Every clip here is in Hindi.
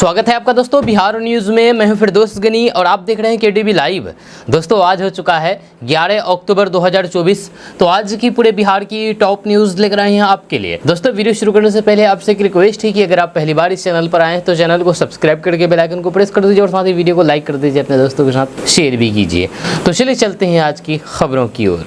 स्वागत है आपका दोस्तों बिहार न्यूज़ में। मैं हूं फिरदौस गनी और आप देख रहे हैं केटीवी लाइव। दोस्तों आज हो चुका है 11 अक्टूबर 2024। तो आज की पूरे बिहार की टॉप न्यूज़ लेकर आए हैं आपके लिए। दोस्तों वीडियो शुरू करने से पहले आपसे एक रिक्वेस्ट है कि अगर आप पहली बार इस चैनल पर आए हैं तो चैनल को सब्सक्राइब करके बेल आइकन को प्रेस कर दीजिए और साथ ही वीडियो को लाइक कर दीजिए, अपने दोस्तों के साथ शेयर भी कीजिए। तो चलिए चलते हैं आज की खबरों की ओर।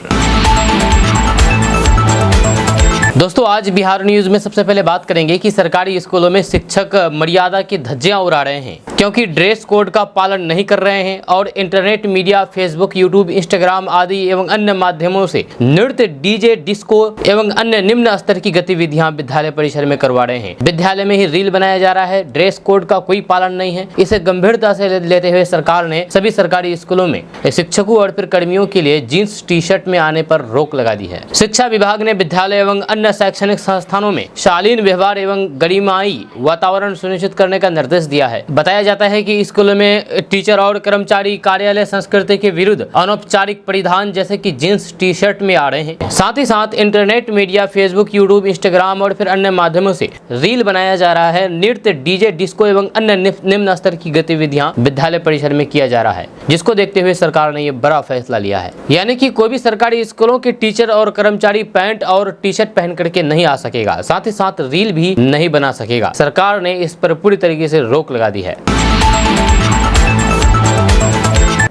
दोस्तों आज बिहार न्यूज़ में सबसे पहले बात करेंगे कि सरकारी स्कूलों में शिक्षक मर्यादा की धज्जियां उड़ा रहे हैं क्योंकि ड्रेस कोड का पालन नहीं कर रहे हैं और internet media Facebook YouTube Instagram आदि एवं अन्य माध्यमों से नृत्य डीजे डिस्को एवं अन्य निम्न स्तर की गतिविधियां विद्यालय परिसर में करवा रहे हैं। विद्यालय में ही रील बनाया जा रहा है, ड्रेस कोड का कोई पालन नहीं है। इसे गंभीरता से लेते हुए सरकार ने सभी सरकारी स्कूलों में शिक्षकों और फिर कर्मियों के लिए जींस टी शर्ट में आने पर रोक लगा दी है। शिक्षा विभाग ने विद्यालय एवं अन्य शैक्षणिक संस्थानों में शालीन व्यवहार एवं गरिमाई वातावरण सुनिश्चित करने का निर्देश दिया है। बताया जाता है कि स्कूलों में टीचर और कर्मचारी कार्यालय संस्कृति के विरुद्ध अनौपचारिक परिधान जैसे कि जींस टी शर्ट में आ रहे हैं। साथ ही साथ internet media Facebook YouTube Instagram और फिर अन्य माध्यमों से रील बनाया जा रहा है। नृत्य डीजे डिस्को एवं अन्य निम्न स्तर की गतिविधियां विद्यालय परिसर में किया जा रहा है, जिसको देखते हुए सरकार ने यह बड़ा फैसला लिया है। यानी कि कोई भी सरकारी स्कूलों के टीचर और कर्मचारी पैंट और टी शर्ट पहन करके नहीं आ सकेगा, साथ ही साथ रील भी नहीं बना सकेगा। सरकार ने इस पर पूरी तरीके से रोक लगा दी है।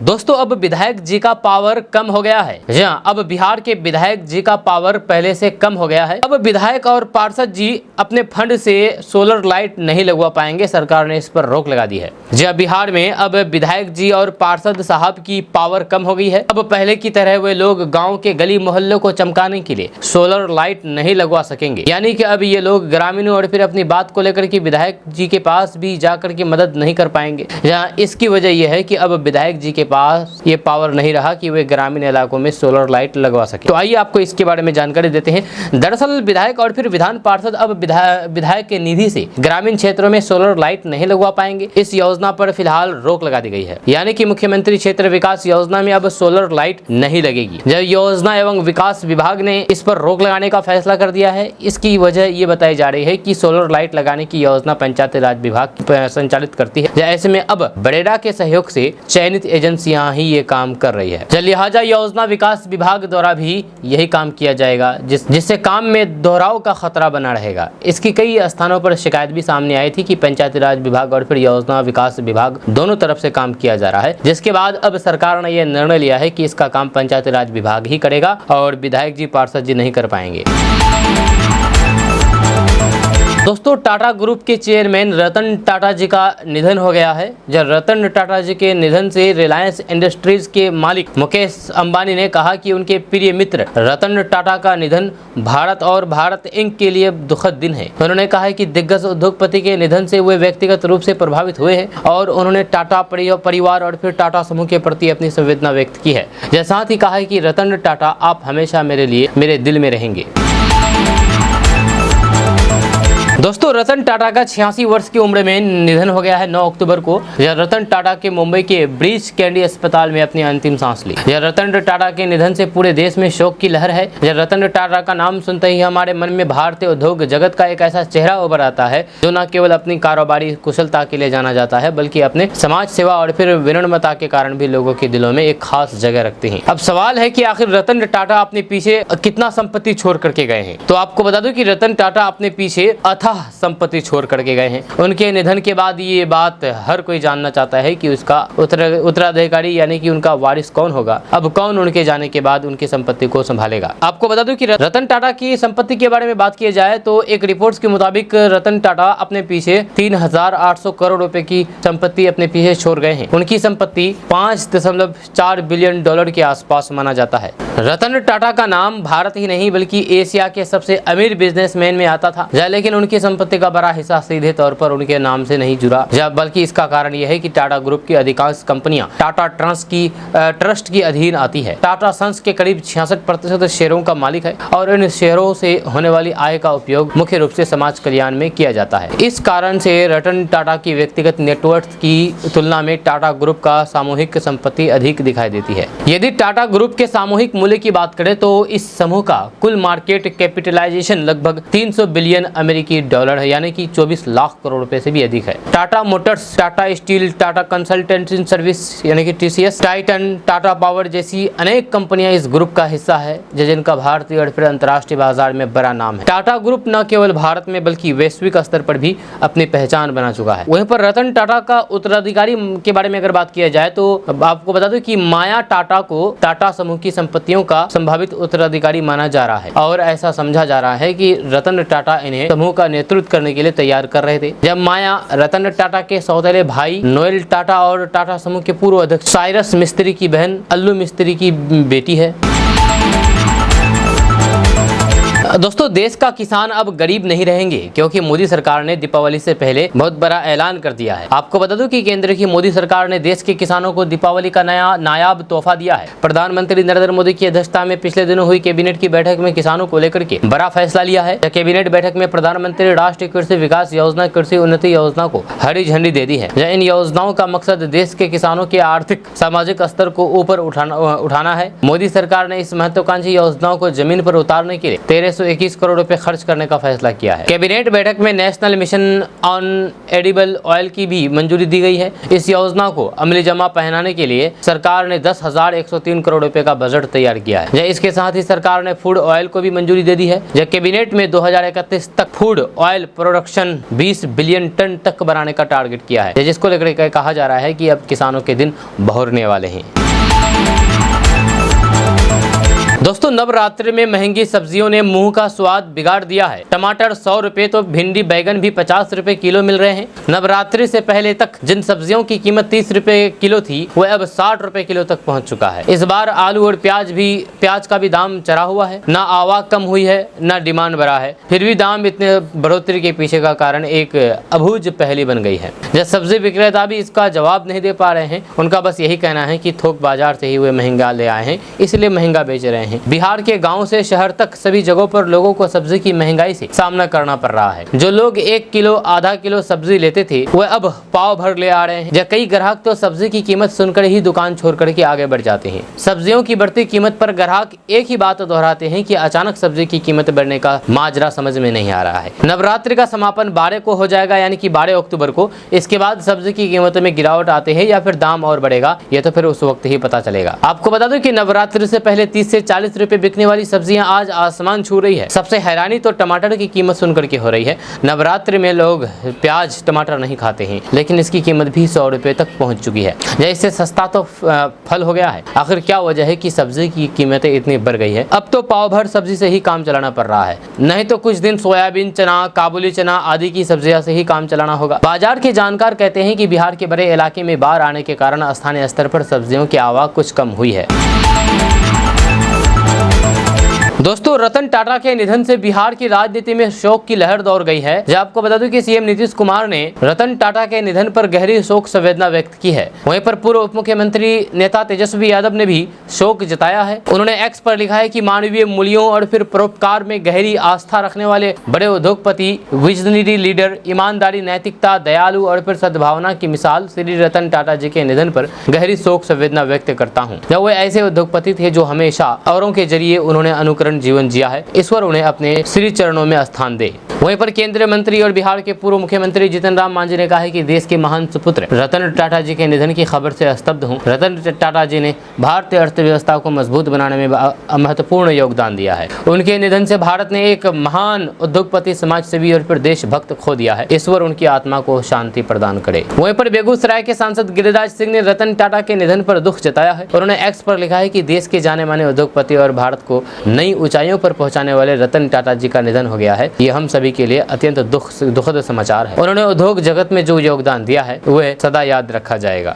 दोस्तों अब विधायक जी का पावर कम हो गया है। जी हाँ, अब बिहार के विधायक जी का पावर पहले से कम हो गया है। अब विधायक और पार्षद जी अपने फंड से सोलर लाइट नहीं लगवा पाएंगे, सरकार ने इस पर रोक लगा दी है। जी हाँ, बिहार में अब विधायक जी और पार्षद साहब की पावर कम हो गई है। अब पहले की तरह वे लोग गाँव के गली मोहल्लों को चमकाने के लिए सोलर लाइट नहीं लगवा सकेंगे। यानी कि अब ये लोग ग्रामीणों और फिर अपनी बात को लेकर के विधायक जी के पास भी जाकर के मदद नहीं कर पाएंगे। जहाँ इसकी वजह यह है कि अब विधायक जी के पास ये पावर नहीं रहा कि वे ग्रामीण इलाकों में सोलर लाइट लगवा सके। तो आइए आपको इसके बारे में जानकारी देते हैं। दरअसल विधायक और फिर विधान पार्षद अब विधायक के निधि से ग्रामीण क्षेत्रों में सोलर लाइट नहीं लगवा पाएंगे। इस योजना पर फिलहाल रोक लगा दी गई है। यानी कि मुख्यमंत्री क्षेत्र विकास योजना में अब सोलर लाइट नहीं लगेगी। जब योजना एवं विकास विभाग ने इस पर रोक लगाने का फैसला कर दिया है, इसकी वजह ये बताई जा रही है कि सोलर लाइट लगाने की योजना पंचायती राज विभाग संचालित करती है। ऐसे में अब बरेडा के सहयोग से चयनित एजेंसियां ही ये काम कर रही है। लिहाजा योजना विकास विभाग द्वारा भी यही काम किया जाएगा, जिससे काम में दोहराव का खतरा बना रहेगा। इसकी कई स्थानों पर शिकायत भी सामने आई थी कि पंचायती राज विभाग और फिर योजना विकास विभाग दोनों तरफ से काम किया जा रहा है, जिसके बाद अब सरकार ने यह निर्णय लिया है कि इसका काम पंचायती राज विभाग ही करेगा और विधायक जी पार्षद जी नहीं कर पाएंगे। दोस्तों टाटा ग्रुप के चेयरमैन रतन टाटा जी का निधन हो गया है। जब रतन टाटा जी के निधन से रिलायंस इंडस्ट्रीज के मालिक मुकेश अंबानी ने कहा कि उनके प्रिय मित्र रतन टाटा का निधन भारत और भारत इंक के लिए दुखद दिन है। उन्होंने कहा है कि दिग्गज उद्योगपति के निधन से वे व्यक्तिगत रूप से प्रभावित हुए हैं और उन्होंने टाटा परिवार और फिर टाटा समूह के प्रति अपनी संवेदना व्यक्त की है। साथ ही कहा है कि रतन टाटा आप हमेशा मेरे लिए मेरे दिल में रहेंगे। दोस्तों रतन टाटा का 86 वर्ष की उम्र में निधन हो गया है 9 अक्टूबर को। रतन टाटा के मुंबई के ब्रीच कैंडी अस्पताल में अपनी अंतिम सांस ली। रतन टाटा के निधन से पूरे देश में शोक की लहर है। रतन टाटा का नाम सुनते ही हमारे मन में भारतीय उद्योग जगत का एक ऐसा चेहरा उभर आता है जो न केवल अपनी कारोबारी कुशलता के लिए जाना जाता है, बल्कि अपने समाज सेवा और फिर विनम्रता के कारण भी लोगों के दिलों में एक खास जगह रखते हैं। अब सवाल है कि आखिर रतन टाटा अपने पीछे कितना संपत्ति छोड़ करके गए हैं। तो आपको बता दूं कि रतन टाटा अपने पीछे अथाह संपत्ति छोड़ करके गए हैं। उनके निधन के बाद ये बात हर कोई जानना चाहता है कि उसका उत्तराधिकारी यानी कि उनका वारिस कौन होगा। अब कौन उनके जाने के बाद उनकी संपत्ति को संभालेगा। आपको बता दूं कि रतन टाटा की संपत्ति के बारे में बात की जाए तो एक रिपोर्ट्स के मुताबिक रतन टाटा अपने पीछे 3,800 करोड़ रुपए की संपत्ति अपने पीछे छोड़ गए हैं। उनकी संपत्ति 5.4 बिलियन डॉलर के आसपास माना जाता है। रतन टाटा का नाम भारत ही नहीं बल्कि एशिया के सबसे अमीर बिजनेसमैन में आता था, लेकिन उनकी संपत्ति का बड़ा हिस्सा सीधे तौर पर उनके नाम से नहीं जुड़ा, बल्कि इसका कारण यह है कि टाटा ग्रुप की अधिकांश कंपनियां टाटा ट्रस्ट की अधीन आती है। टाटा सन्स के करीब 66% शेयरों का मालिक है और इन शेयरों से होने वाली आय का उपयोग मुख्य रूप से समाज कल्याण में किया जाता है। इस कारण से रतन टाटा की व्यक्तिगत नेटवर्थ की तुलना में टाटा ग्रुप का सामूहिक संपत्ति अधिक दिखाई देती है। यदि टाटा ग्रुप के सामूहिक मूल्य की बात करें तो इस समूह का कुल मार्केट कैपिटलाइजेशन लगभग 300 बिलियन अमेरिकी डॉलर है, यानी कि 24 लाख करोड़ रुपए से भी अधिक है। Tata Motors, Tata steel, Tata consultancy service यानी कि TCS, टाइटन, टाटा पावर जैसी अनेक कंपनियां इस ग्रुप का हिस्सा है, जिनका भारतीय और फिर अंतर्राष्ट्रीय बाजार में बड़ा नाम है। टाटा ग्रुप न केवल भारत में बल्कि वैश्विक स्तर पर भी अपनी पहचान बना चुका है। वहीं पर रतन टाटा का उत्तराधिकारी के बारे में अगर बात किया जाए तो आपको बता दूं कि माया टाटा को टाटा समूह की संपत्तियों का संभावित उत्तराधिकारी माना जा रहा है और ऐसा समझा जा रहा है कि रतन टाटा इन्हें समूह का नेतृत्व करने के लिए तैयार कर रहे थे। जब माया रतन टाटा के सौतेले भाई नोएल टाटा और टाटा समूह के पूर्व अध्यक्ष साइरस मिस्त्री की बहन अल्लू मिस्त्री की बेटी है। दोस्तों, देश का किसान अब गरीब नहीं रहेंगे, क्योंकि मोदी सरकार ने दीपावली से पहले बहुत बड़ा ऐलान कर दिया है। आपको बता दूं कि केंद्र की मोदी सरकार ने देश के किसानों को दीपावली का नया नायाब तोहफा दिया है। प्रधानमंत्री नरेंद्र मोदी की अध्यक्षता में पिछले दिनों हुई कैबिनेट की बैठक में किसानों को लेकर के बड़ा फैसला लिया है। कैबिनेट बैठक में प्रधानमंत्री राष्ट्रीय कृषि विकास योजना, कृषि उन्नति योजना को हरी झंडी दे दी है। इन योजनाओं का मकसद देश के किसानों के आर्थिक सामाजिक स्तर को ऊपर उठाना है। मोदी सरकार ने इस महत्वाकांक्षी योजनाओं को जमीन पर उतारने के लिए 1321 करोड़ रुपए खर्च करने का फैसला किया है। कैबिनेट बैठक में national mission on edible oil की भी मंजूरी दी गई है। इस योजना को अमली जमा पहनाने के लिए सरकार ने 10,103 करोड़ रुपए का बजट तैयार किया है। इसके साथ ही सरकार ने फूड ऑयल को भी मंजूरी दे दी है। कैबिनेट में 2031 तक food oil production 20 billion tonne तक बनाने का टारगेट किया है, जिसको लेकर कहा जा रहा है कि अब किसानों के दिन बहुरने वाले हैं। दोस्तों, नवरात्रि में महंगी सब्जियों ने मुंह का स्वाद बिगाड़ दिया है। टमाटर 100 रुपए तो भिंडी बैगन भी 50 रुपए किलो मिल रहे हैं। नवरात्रि से पहले तक जिन सब्जियों की कीमत 30 रुपए किलो थी, वह अब 60 रुपए किलो तक पहुंच चुका है। इस बार आलू और प्याज का भी दाम चढ़ा हुआ है। ना आवक कम हुई है, ना डिमांड बढ़ा है, फिर भी दाम इतने बढ़ोतरी के पीछे का कारण एक अबूझ पहेली बन गई है। जब सब्जी विक्रेता भी इसका जवाब नहीं दे पा रहे हैं, उनका बस यही कहना है कि थोक बाजार से ही वे महंगा ले आए हैं, इसलिए महंगा बेच रहे हैं। बिहार के गांव से शहर तक सभी जगहों पर लोगों को सब्जी की महंगाई से सामना करना पड़ रहा है। जो लोग 1 किलो आधा किलो सब्जी लेते थे, वह अब पाव भर ले आ रहे हैं। या कई ग्राहक तो सब्जी की कीमत सुनकर ही दुकान छोड़ करके आगे बढ़ जाते हैं। सब्जियों की बढ़ती कीमत पर ग्राहक एक ही बात दोहराते हैं कि अचानक सब्जी की कीमत बढ़ने का माजरा समझ में नहीं आ रहा है। नवरात्रि का समापन 12 को हो जाएगा, यानी कि 12 अक्टूबर को। इसके बाद सब्जी की कीमतों में गिरावट आते हैं या फिर दाम और बढ़ेगा, यह तो फिर उस वक्त ही पता चलेगा। आपको बता दूं कि नवरात्रि से पहले 30 से 40 रुपए बिकने वाली सब्जियां आज आसमान छू रही है। सबसे हैरानी तो टमाटर की कीमत सुनकर के हो रही है। नवरात्रि में लोग प्याज टमाटर नहीं खाते हैं, लेकिन इसकी कीमत भी 100 रुपए तक पहुंच चुकी है। इससे सस्ता तो फल हो गया है। आखिर क्या वजह है कि सब्जी की कीमतें इतनी बढ़ गई है? अब तो पाव भर सब्जी से ही काम चलाना पड़ रहा है, नहीं तो कुछ दिन सोयाबीन, चना, काबुली चना आदि की सब्जियां से ही काम चलाना होगा। बाजार के जानकार कहते हैं कि बिहार के बड़े इलाके में बाढ़ आने के कारण स्थानीय स्तर पर सब्जियों की आवक कुछ कम हुई है। दोस्तों, रतन टाटा के निधन से बिहार की राजनीति में शोक की लहर दौड़ गई है। जब आपको बता दूं कि सीएम नीतीश कुमार ने रतन टाटा के निधन पर गहरी शोक संवेदना व्यक्त की है। वहीं पर पूर्व उप मुख्यमंत्री नेता तेजस्वी यादव ने भी शोक जताया है। उन्होंने एक्स पर लिखा है कि मानवीय मूल्यों और फिर परोपकार में गहरी आस्था रखने वाले बड़े उद्योगपति, विजनरी लीडर, ईमानदारी, नैतिकता, दयालु और फिर सद्भावना की मिसाल श्री रतन टाटा जी के निधन पर गहरी शोक संवेदना व्यक्त करता हूँ। जब वे ऐसे उद्योगपति थे जो हमेशा औरों के जरिए उन्होंने अनुकरण जीवन जिया है। ईश्वर उन्हें अपने श्री चरणों में स्थान दे। वहीं पर केंद्रीय मंत्री और बिहार के पूर्व मुख्यमंत्री जीतन राम मांझी ने कहा है कि देश के महान सुपुत्र रतन टाटा जी के निधन की खबर से स्तब्ध हूं। रतन टाटा जी ने भारतीय अर्थव्यवस्था को मजबूत बनाने में महत्वपूर्ण योगदान दिया है। उनके निधन से भारत ने एक महान उद्योगपति, समाजसेवी और फिर देशभक्त खो दिया है। ईश्वर उनकी आत्मा को शांति प्रदान करे। वहीं पर बेगूसराय के सांसद गिरिराज सिंह ने रतन टाटा के निधन पर दुख जताया है। उन्होंने एक्स पर लिखा है कि देश के जाने माने उद्योगपति और भारत को नई ऊंचाइयों पर पहुंचाने वाले रतन टाटा जी का निधन हो गया है। ये हम सभी के लिए अत्यंत दुखद समाचार है। उन्होंने उद्योग जगत में जो योगदान दिया है वह सदा याद रखा जाएगा।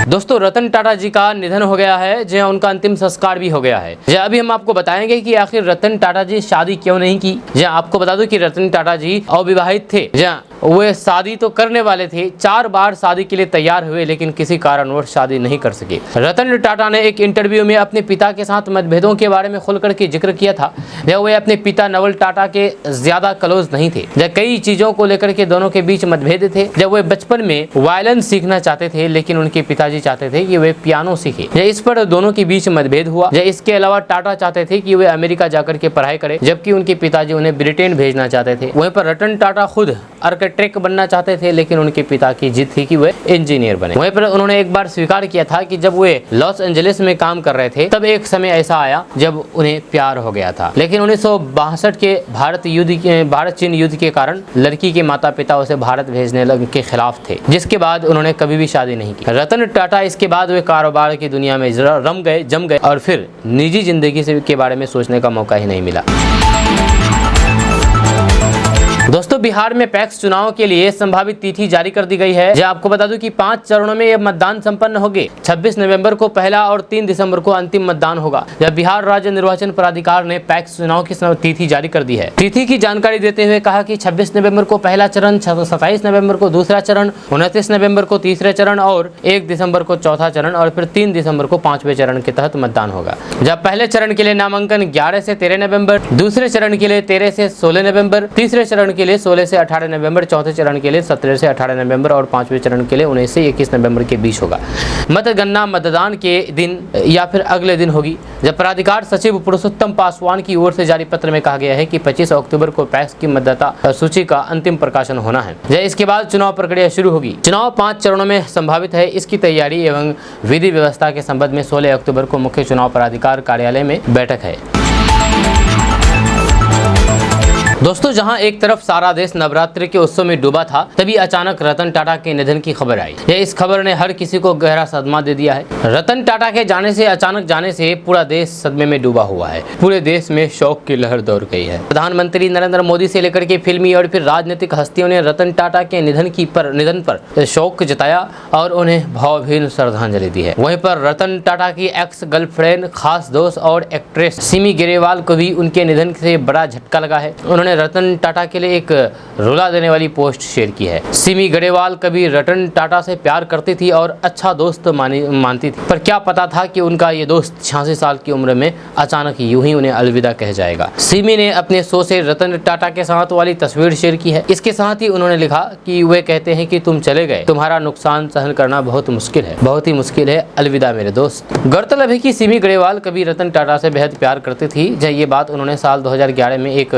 दोस्तों, रतन टाटा जी का निधन हो गया है, जहाँ उनका अंतिम संस्कार भी हो गया है। जहाँ अभी हम आपको बताएंगे कि आखिर रतन टाटा जी शादी क्यों नहीं की। जहाँ आपको बता दूं कि रतन टाटा जी अविवाहित थे। जहाँ वे शादी तो करने वाले थे, 4 बार शादी के लिए तैयार हुए, लेकिन किसी कारणवश शादी नहीं कर सके। रतन टाटा ने एक इंटरव्यू में अपने पिता के साथ मतभेदों के बारे में खुलकर के जिक्र किया था। जब वे अपने पिता नवल टाटा के ज्यादा क्लोज नहीं थे, जब कई चीजों को लेकर के दोनों के बीच मतभेद थे। जब वे बचपन में वायलिन सीखना चाहते थे, लेकिन उनके पिताजी चाहते थे कि वे पियानो सीखे। इस पर दोनों के बीच मतभेद हुआ। इसके अलावा टाटा चाहते थे कि वे अमेरिका जाकर के पढ़ाई करें, जबकि उनके पिताजी उन्हें ब्रिटेन भेजना चाहते थे। वहीं पर रतन टाटा खुद आर्किटेक्ट बनना चाहते थे, लेकिन उनके पिता की जिद थी कि वे इंजीनियर बने। वहीं पर उन्होंने एक बार स्वीकार किया था कि जब वे लॉस एंजलिस में काम कर रहे थे, तब एक समय ऐसा आया जब उन्हें प्यार हो गया था, लेकिन 1962 के भारत चीन युद्ध के कारण लड़की के माता पिता उसे भारत भेजने के खिलाफ थे, जिसके बाद उन्होंने कभी भी शादी नहीं की। रतन टाटा इसके बाद वे कारोबार की दुनिया में जम गए और फिर निजी जिंदगी के बारे में सोचने का मौका ही नहीं मिला। दोस्तों, बिहार में पैक्स चुनाव के लिए संभावित तिथि जारी कर दी गई है। आपको बता दूं कि 5 चरणों में यह मतदान संपन्न होंगे। 26 नवंबर को पहला और 3 दिसंबर को अंतिम मतदान होगा। जब बिहार राज्य निर्वाचन प्राधिकार ने पैक्स चुनाव की तिथि जारी कर दी है। तिथि की जानकारी देते हुए कहा कि 26 नवंबर को पहला चरण, 27 नवंबर को दूसरा चरण, 29 नवंबर को तीसरा चरण और 1 दिसंबर को चौथा चरण और फिर 3 दिसंबर को 5वें चरण के तहत मतदान होगा। जब पहले चरण के लिए नामांकन 11 से 13 नवंबर, दूसरे चरण के लिए 13 से 16 नवंबर, तीसरे चरण के लिए 16 से 18 नवंबर, चौथे चरण के लिए 17 से 18 नवंबर और 5वें चरण के लिए 19 से 21 नवंबर के बीच होगा। मतगणना मतदान के दिन या फिर अगले दिन होगी। जब प्राधिकार सचिव पुरुषोत्तम पासवान की ओर से जारी पत्र में कहा गया है कि 25 अक्टूबर को पैक्स की मतदाता सूची का अंतिम प्रकाशन होना है। इसके बाद चुनाव प्रक्रिया शुरू होगी। चुनाव 5 चरणों में संभावित है। इसकी तैयारी एवं विधि व्यवस्था के संबंध में 16 अक्टूबर को मुख्य चुनाव प्राधिकार कार्यालय में बैठक है। दोस्तों, जहां एक तरफ सारा देश नवरात्रि के उत्सव में डूबा था, तभी अचानक रतन टाटा के निधन की खबर आई। इस खबर ने हर किसी को गहरा सदमा दे दिया है। रतन टाटा के अचानक जाने से पूरा देश सदमे में डूबा हुआ है। पूरे देश में शोक की लहर दौड़ गई है। प्रधानमंत्री नरेंद्र मोदी से लेकर के फिल्मी और फिर राजनीतिक हस्तियों ने रतन टाटा के निधन पर शोक जताया और उन्हें भावभीनी श्रद्धांजलि दी है। वहीं पर रतन टाटा की एक्स गर्लफ्रेंड, खास दोस्त और एक्ट्रेस सिमी ग्रेवाल को भी उनके निधन से बड़ा झटका लगा है। उन्होंने रतन टाटा के लिए एक रुला देने वाली पोस्ट शेयर की है। सिमी ग्रेवाल कभी रतन टाटा से प्यार करती थी और अच्छा दोस्त मानती थी, पर क्या पता था कि उनका ये दोस्त 86 साल की उम्र में अचानक यूं ही उन्हें अलविदा कह जाएगा। सिमी ने अपने शो से रतन टाटा के साथ वाली तस्वीर शेयर की है। इसके साथ ही उन्होंने लिखा कि वे कहते हैं कि तुम चले गए, तुम्हारा नुकसान सहन करना बहुत मुश्किल है, बहुत ही मुश्किल है, अलविदा मेरे दोस्त। गौरतलब है कि सिमी ग्रेवाल कभी रतन टाटा से बेहद प्यार करती थी। ये बात उन्होंने साल 2011 में एक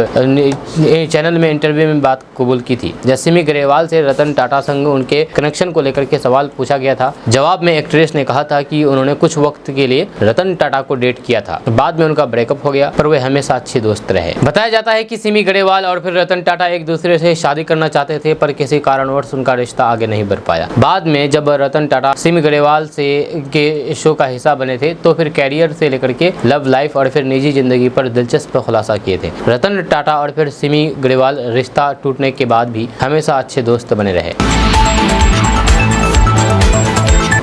चैनल में इंटरव्यू में बात कबूल की थी। सिमी ग्रेवाल से रतन टाटा संग उनके कनेक्शन को लेकर के सवाल पूछा गया था। जवाब में एक्ट्रेस ने कहा था कि उन्होंने कुछ वक्त के लिए रतन टाटा को डेट किया था, बाद में उनका ब्रेकअप हो गया, पर वे हमेशा अच्छे दोस्त रहे। बताया जाता है कि सिमी ग्रेवाल और फिर रतन टाटा एक दूसरे से शादी करना चाहते थे, पर किसी कारणवश उनका रिश्ता आगे नहीं बढ़ पाया। बाद में जब रतन टाटा सिमी ग्रेवाल के शो का हिस्सा बने थे, तो फिर कैरियर से लेकर के लव लाइफ और फिर निजी जिंदगी पर दिलचस्प खुलासा किए थे। रतन टाटा और फिर सिमी ग्रेवाल रिश्ता टूटने के बाद भी हमेशा अच्छे दोस्त बने रहे।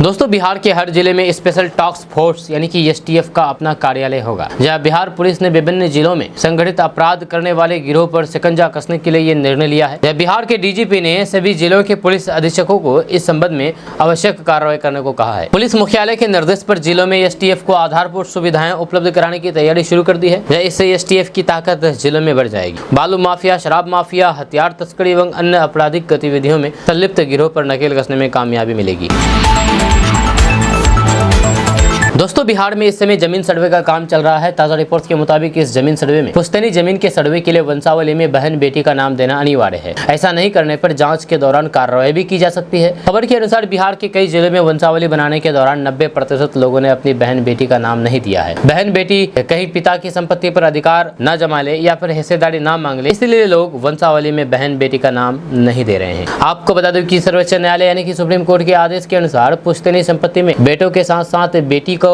दोस्तों, बिहार के हर जिले में स्पेशल टास्क फोर्स यानी कि एसटीएफ का अपना कार्यालय होगा। जहां बिहार पुलिस ने विभिन्न जिलों में संगठित अपराध करने वाले गिरोह पर शिकंजा कसने के लिए ये निर्णय लिया है। बिहार के डीजीपी ने सभी जिलों के पुलिस अधीक्षकों को इस संबंध में आवश्यक कार्रवाई करने को कहा है। पुलिस मुख्यालय के निर्देश पर जिलों में एसटीएफ को आधारभूत सुविधाएं उपलब्ध कराने की तैयारी शुरू कर दी है। इससे एसटीएफ की ताकत जिलों में बढ़ जाएगी। बालू माफिया, शराब माफिया, हथियार तस्करी एवं अन्य आपराधिक गतिविधियों में संलिप्त गिरोह पर नकेल कसने में कामयाबी मिलेगी। दोस्तों, बिहार में इस समय जमीन सर्वे का काम चल रहा है। ताजा रिपोर्ट्स के मुताबिक इस जमीन सर्वे में पुश्तैनी जमीन के सर्वे के लिए वंशावली में बहन बेटी का नाम देना अनिवार्य है। ऐसा नहीं करने पर जांच के दौरान कार्रवाई भी की जा सकती है। खबर के अनुसार बिहार के कई जिलों में वंशावली बनाने के दौरान 90% लोगों ने अपनी बहन बेटी का नाम नहीं दिया है। बहन बेटी कहीं पिता की संपत्ति पर अधिकार न जमा ले या फिर हिस्सेदारी न मांग ले, इसलिए लोग वंशावली में बहन बेटी का नाम नहीं दे रहे हैं। आपको बता दें कि सर्वोच्च न्यायालय यानी कि सुप्रीम कोर्ट के आदेश के अनुसार पुश्तैनी संपत्ति में बेटों के साथ साथ बेटी को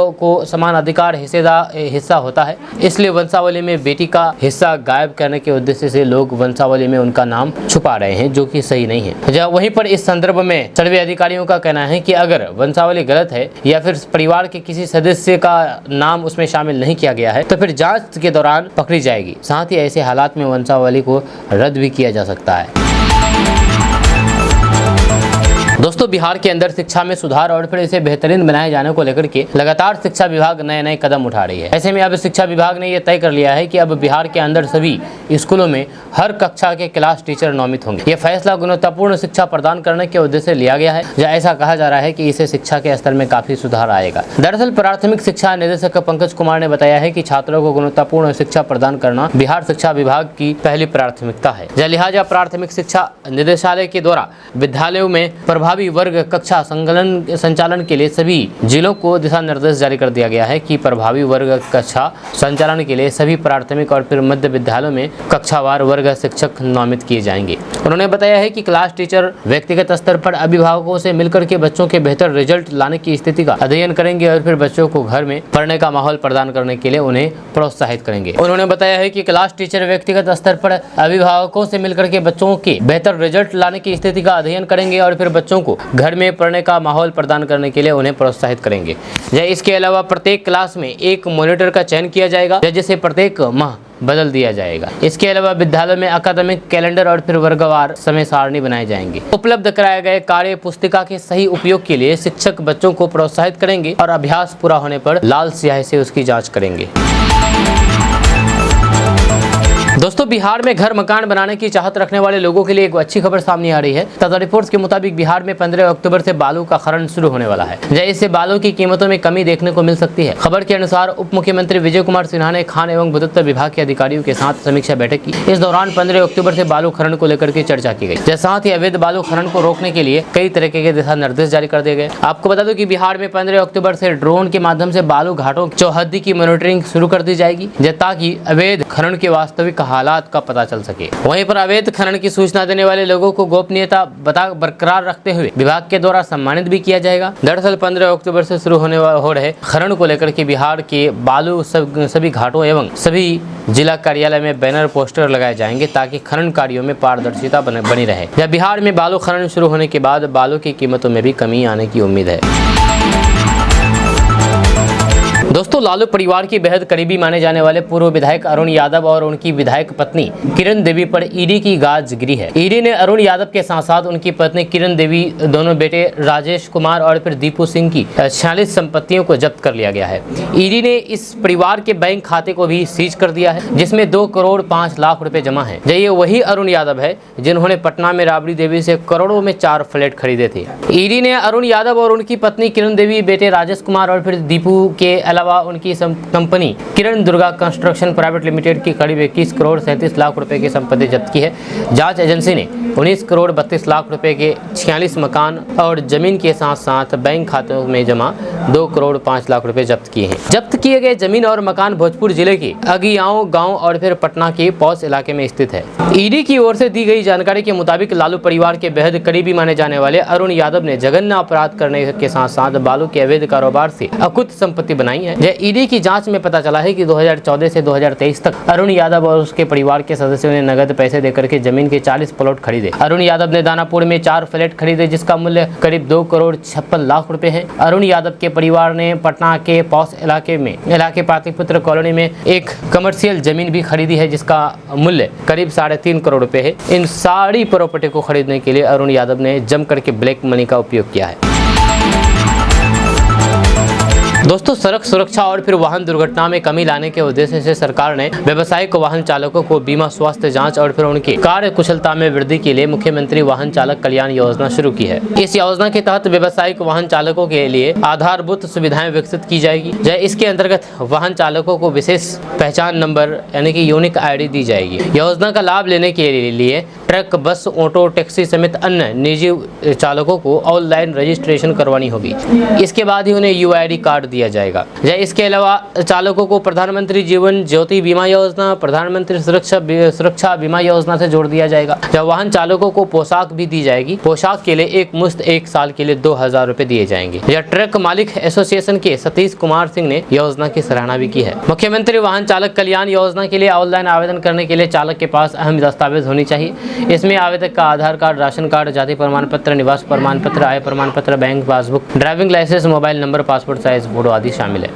समान अधिकार हिस्सा होता है। इसलिए वंशावली में बेटी का हिस्सा गायब करने के उद्देश्य से लोग वंशावली में उनका नाम छुपा रहे हैं, जो कि सही नहीं है। वहीं पर इस संदर्भ में सर्वे अधिकारियों का कहना है कि अगर वंशावली गलत है या फिर परिवार के किसी सदस्य का नाम उसमें शामिल नहीं किया गया है, तो फिर जांच के दौरान पकड़ी जाएगी। साथ ही ऐसे हालात में वंशावली को रद्द भी किया जा सकता है। दोस्तों बिहार के अंदर शिक्षा में सुधार और फिर इसे बेहतरीन बनाए जाने को लेकर के लगातार शिक्षा विभाग नए नए कदम उठा रही है। ऐसे में अब शिक्षा विभाग ने यह तय कर लिया है कि अब बिहार के अंदर सभी स्कूलों में हर कक्षा के क्लास टीचर नामित होंगे। यह फैसला गुणवत्तापूर्ण शिक्षा प्रदान करने के उद्देश्य से लिया गया है, जहाँ ऐसा कहा जा रहा है कि इससे शिक्षा के स्तर में काफी सुधार आएगा। दरअसल प्राथमिक शिक्षा निदेशक पंकज कुमार ने बताया है कि छात्रों को गुणवत्तापूर्ण शिक्षा प्रदान करना बिहार शिक्षा विभाग की पहली प्राथमिकता है। लिहाजा प्राथमिक शिक्षा निदेशालय के द्वारा विद्यालयों में प्रभावी वर्ग कक्षा संचालन के लिए सभी जिलों को दिशा निर्देश जारी कर दिया गया है कि प्रभावी वर्ग कक्षा संचालन के लिए सभी प्राथमिक और फिर मध्य विद्यालयों में कक्षावार वर्ग शिक्षक नामित किए जाएंगे। उन्होंने बताया है कि क्लास टीचर व्यक्तिगत स्तर पर अभिभावकों से मिलकर के बच्चों के बेहतर रिजल्ट लाने की स्थिति का अध्ययन करेंगे और फिर बच्चों को घर में पढ़ने का माहौल प्रदान करने के लिए उन्हें प्रोत्साहित करेंगे। उन्होंने बताया है कि क्लास टीचर व्यक्तिगत स्तर पर अभिभावकों से मिलकर के बच्चों के बेहतर रिजल्ट लाने की स्थिति का अध्ययन करेंगे और फिर बच्चों को घर में पढ़ने का माहौल प्रदान करने के लिए उन्हें प्रोत्साहित करेंगे। इसके अलावा प्रत्येक क्लास में एक मॉनिटर का चयन किया जाएगा, जिसे प्रत्येक माह बदल दिया जाएगा। इसके अलावा विद्यालय में अकादमिक कैलेंडर और फिर वर्गवार समय सारणी बनाए जाएंगे। उपलब्ध कराए गए कार्य पुस्तिका के सही उपयोग के लिए शिक्षक बच्चों को प्रोत्साहित करेंगे और अभ्यास पूरा होने पर लाल स्याही से उसकी जांच करेंगे। दोस्तों बिहार में घर मकान बनाने की चाहत रखने वाले लोगों के लिए एक अच्छी खबर सामने आ रही है। ताज़ा रिपोर्ट्स के मुताबिक बिहार में 15 अक्टूबर से बालू का खनन शुरू होने वाला है। इससे बालू की कीमतों में कमी देखने को मिल सकती है। खबर के अनुसार उप मुख्यमंत्री विजय कुमार सिन्हा ने खान एवं भूतत्व विभाग के अधिकारियों के साथ समीक्षा बैठक की। इस दौरान 15 अक्टूबर से बालू खनन को लेकर के चर्चा की गई। साथ ही अवैध बालू खनन को रोकने के लिए कई तरीके के दिशा निर्देश जारी कर दिए गए। आपको बता दूं कि बिहार में 15 अक्टूबर से ड्रोन के माध्यम से बालू घाटों चौहद्दी की मॉनिटरिंग शुरू कर दी जाएगी, ताकि अवैध खनन के वास्तविक हालात का पता चल सके। वहीं पर अवैध खनन की सूचना देने वाले लोगों को गोपनीयता बरकरार रखते हुए विभाग के द्वारा सम्मानित भी किया जाएगा। दरअसल 15 अक्टूबर से शुरू हो रहे खनन को लेकर के बिहार के बालू सभी घाटों एवं सभी जिला कार्यालय में बैनर पोस्टर लगाए जाएंगे, ताकि खनन कार्यों में पारदर्शिता बनी रहे। बिहार में बालू खनन शुरू होने के बाद बालू की कीमतों में भी कमी आने की उम्मीद है। दोस्तों लालू परिवार की बेहद करीबी माने जाने वाले पूर्व विधायक अरुण यादव और उनकी विधायक पत्नी किरण देवी पर ईडी की गाज गिरी है। ईडी ने अरुण यादव के साथ साथ उनकी पत्नी किरण देवी, दोनों बेटे राजेश कुमार और फिर दीपू सिंह की 46 संपत्तियों को जब्त कर लिया गया है। ईडी ने इस परिवार के बैंक खाते को भी सीज कर दिया है, जिसमें 2 करोड़ 5 लाख रुपए जमा है। ये वही अरुण यादव है जिन्होंने पटना में राबड़ी देवी से करोड़ों में 4 फ्लैट खरीदे थे। ईडी ने अरुण यादव और उनकी पत्नी किरण देवी, बेटे राजेश कुमार और फिर दीपू के अलावा उनकी कंपनी किरण दुर्गा कंस्ट्रक्शन प्राइवेट लिमिटेड की करीब 21 करोड़ 37 लाख रुपए की संपत्ति जब्त की है। जांच एजेंसी ने 19 करोड़ 32 लाख रुपए के 46 मकान और जमीन के साथ साथ बैंक खातों में जमा 2 करोड़ 5 लाख रुपए जब्त किए हैं। जब्त किए गए जमीन और मकान भोजपुर जिले के अगियाओं गांव और फिर पटना के पौष इलाके में स्थित है। ईडी की ओर से दी गई जानकारी के मुताबिक लालू परिवार के बेहद करीबी माने जाने वाले अरुण यादव ने जघन्य अपराध करने के साथ साथ बालू के अवैध कारोबार से अकुत संपत्ति बनाई है। ईडी की जांच में पता चला है कि 2014 से 2023 तक अरुण यादव और उसके परिवार के सदस्यों ने नगद पैसे देकर के जमीन के 40 प्लॉट खरीदे। अरुण यादव ने दानापुर में 4 फ्लैट खरीदे, जिसका मूल्य करीब 2 करोड़ 56 लाख रुपए है। अरुण यादव के परिवार ने पटना के पौष इलाके पाटलिपुत्र कॉलोनी में एक कमर्शियल जमीन भी खरीदी है, जिसका मूल्य करीब 3.5 करोड़ रुपए है। इन सारी प्रॉपर्टी को खरीदने के लिए अरुण यादव ने जम करके ब्लैक मनी का उपयोग किया है। दोस्तों सड़क सुरक्षा और फिर वाहन दुर्घटना में कमी लाने के उद्देश्य से सरकार ने व्यावसायिक वाहन चालकों को बीमा, स्वास्थ्य जांच और फिर उनकी कार्य कुशलता में वृद्धि के लिए मुख्यमंत्री वाहन चालक कल्याण योजना शुरू की है। इस योजना के तहत व्यावसायिक वाहन चालकों के लिए आधारभूत सुविधाएं विकसित की जाएगी। इसके अंतर्गत वाहन चालकों को विशेष पहचान नंबर यानी कि यूनिक ID दी जाएगी। योजना का लाभ लेने के लिए ट्रक, बस, ऑटो, टैक्सी समेत अन्य निजी चालकों को ऑनलाइन रजिस्ट्रेशन करवानी होगी। इसके बाद ही उन्हें UID कार्ड दिया जाएगा। इसके अलावा चालकों को प्रधानमंत्री जीवन ज्योति बीमा योजना, प्रधानमंत्री सुरक्षा बीमा योजना से जोड़ दिया जाएगा। वाहन चालकों को पोशाक भी दी जाएगी। पोशाक के लिए एक मुश्त 1 साल के लिए 2000 रुपए दिए जाएंगे। ट्रक मालिक एसोसिएशन के सतीश कुमार सिंह ने योजना की सराहना भी की है। मुख्यमंत्री वाहन चालक कल्याण योजना के लिए ऑनलाइन आवेदन करने के लिए चालक के पास अहम दस्तावेज होनी चाहिए। इसमें आवेदक का आधार कार्ड, राशन कार्ड, जाति प्रमाण पत्र, निवास प्रमाण पत्र, आय प्रमाण पत्र, bank passbook, driving licence, mobile number, passport size photo आदि शामिल है।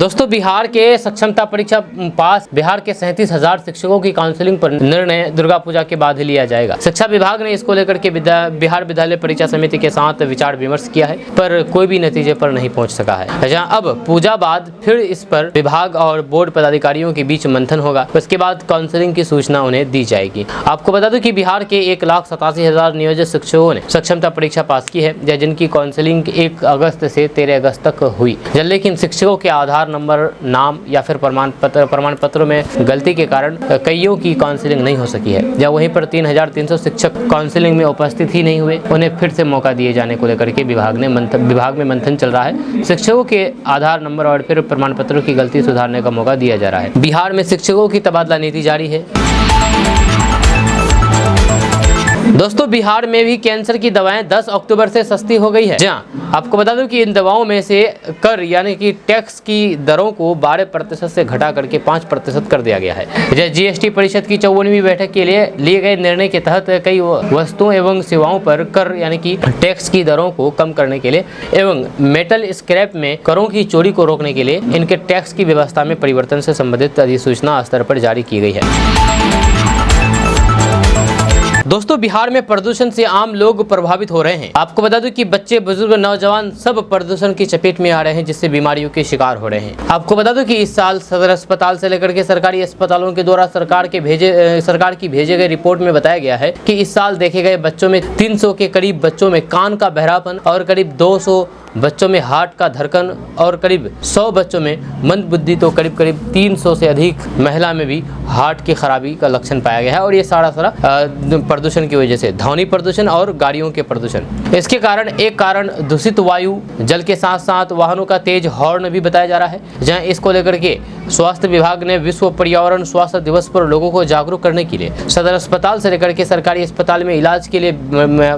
दोस्तों बिहार के सक्षमता परीक्षा पास बिहार के 37,000 शिक्षकों की काउंसलिंग पर निर्णय दुर्गा पूजा के बाद ही लिया जाएगा। शिक्षा विभाग ने इसको लेकर के बिहार विद्यालय परीक्षा समिति के साथ विचार विमर्श किया है, पर कोई भी नतीजे पर नहीं पहुंच सका है। जहां अब पूजा बाद फिर इस पर विभाग और बोर्ड पदाधिकारियों के बीच मंथन होगा, उसके बाद काउंसलिंग की सूचना उन्हें दी जाएगी। आपको बता दूं कि बिहार के 1,87,000 नियोजित शिक्षकों ने सक्षमता परीक्षा पास की है, जिनकी काउंसलिंग 1 अगस्त से 13 अगस्त तक हुई। लेकिन शिक्षकों के आधार नंबर, नाम या फिर प्रमाण पत्रों में गलती के कारण कईयों की काउंसलिंग नहीं हो सकी है। या वहीं पर 3,300 शिक्षक काउंसलिंग में उपस्थित ही नहीं हुए, उन्हें फिर से मौका दिए जाने को लेकर के विभाग में मंथन चल रहा है। शिक्षकों के आधार नंबर और फिर प्रमाण पत्रों की गलती सुधारने का मौका दिया जा रहा है। बिहार में शिक्षकों की तबादला नीति जारी है। दोस्तों बिहार में भी कैंसर की दवाएं 10 अक्टूबर से सस्ती हो गई है। जहां आपको बता दूं कि इन दवाओं में से कर यानी कि टैक्स की दरों को 12% से घटा करके 5% कर दिया गया है। जीएसटी परिषद की 54वीं बैठक के लिए लिए गए निर्णय के तहत कई वस्तुओं एवं सेवाओं पर कर यानी कि टैक्स की दरों को कम करने के लिए एवं मेटल स्क्रैप में करों की चोरी को रोकने के लिए इनके टैक्स की व्यवस्था में परिवर्तन से संबंधित अधिसूचना स्तर पर जारी की गई है। दोस्तों बिहार में प्रदूषण से आम लोग प्रभावित हो रहे हैं। आपको बता दूं कि बच्चे, बुजुर्ग, नौजवान सब प्रदूषण की चपेट में आ रहे हैं, जिससे बीमारियों के शिकार हो रहे हैं। आपको बता दूं कि इस साल सदर अस्पताल से लेकर के सरकारी अस्पतालों के द्वारा सरकार की भेजे गए रिपोर्ट में बताया गया है कि इस साल देखे गए बच्चों में 300 के करीब बच्चों में कान का बहरापन और करीब 200 बच्चों में हार्ट का धड़कन और करीब 100 बच्चों में मंदबुद्धि, तो करीब 300 से अधिक महिला में भी हार्ट की खराबी का लक्षण पाया गया है। और ये सारा प्रदूषण की वजह से, ध्वनि प्रदूषण और गाड़ियों के प्रदूषण। इसके कारण एक कारण दूषित वायु, जल के साथ साथ वाहनों का तेज हॉर्न भी बताया जा रहा है। जहां इसको लेकर के स्वास्थ्य विभाग ने विश्व पर्यावरण स्वास्थ्य दिवस पर लोगों को जागरूक करने के लिए सदर अस्पताल से लेकर के सरकारी अस्पताल में इलाज के लिए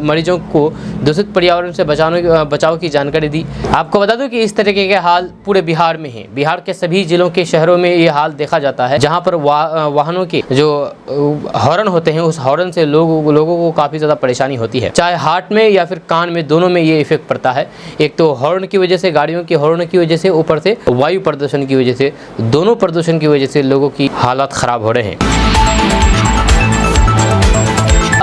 मरीजों को दूषित पर्यावरण से बचाव की जानकारी दी। आपको बता दूं कि इस तरीके के हाल पूरे बिहार में है। बिहार के सभी जिलों के शहरों में ये हाल देखा जाता है, जहां पर वाहनों के जो हॉर्न होते हैं उस हॉर्न से लोगों को काफ़ी ज़्यादा परेशानी होती है, चाहे हार्ट में या फिर कान में, दोनों में ये इफेक्ट पड़ता है। एक तो हॉर्न की वजह से, गाड़ियों के हॉर्न की वजह से, ऊपर से वायु प्रदूषण की वजह से, दोनों प्रदूषण की वजह से लोगों की हालत खराब हो रहे हैं।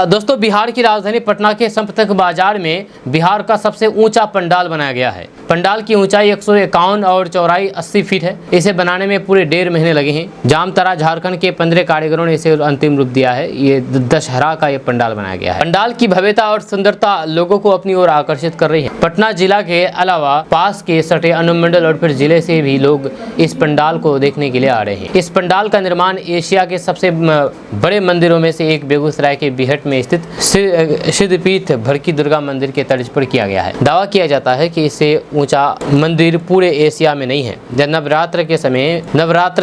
दोस्तों बिहार की राजधानी पटना के संपतक बाजार में बिहार का सबसे ऊंचा पंडाल बनाया गया है। पंडाल की ऊंचाई 151 और चौड़ाई 80 फीट है। इसे बनाने में पूरे 1.5 महीने लगे हैं। जामताड़ा झारखंड के 15 कारीगरों ने इसे अंतिम रूप दिया है। ये दशहरा का ये पंडाल बनाया गया है। पंडाल की भव्यता और सुंदरता लोगों को अपनी ओर आकर्षित कर रही है। पटना जिला के अलावा पास के सटे अनुमंडल और फिर जिले से भी लोग इस पंडाल को देखने के लिए आ रहे हैं। इस पंडाल का निर्माण एशिया के सबसे बड़े मंदिरों में से एक बेगूसराय के बिहट में स्थित सिद्धपीठ भड़की दुर्गा मंदिर के तर्ज पर किया गया है। दावा किया जाता है कि इससे ऊंचा मंदिर पूरे एशिया में नहीं है। जब नवरात्र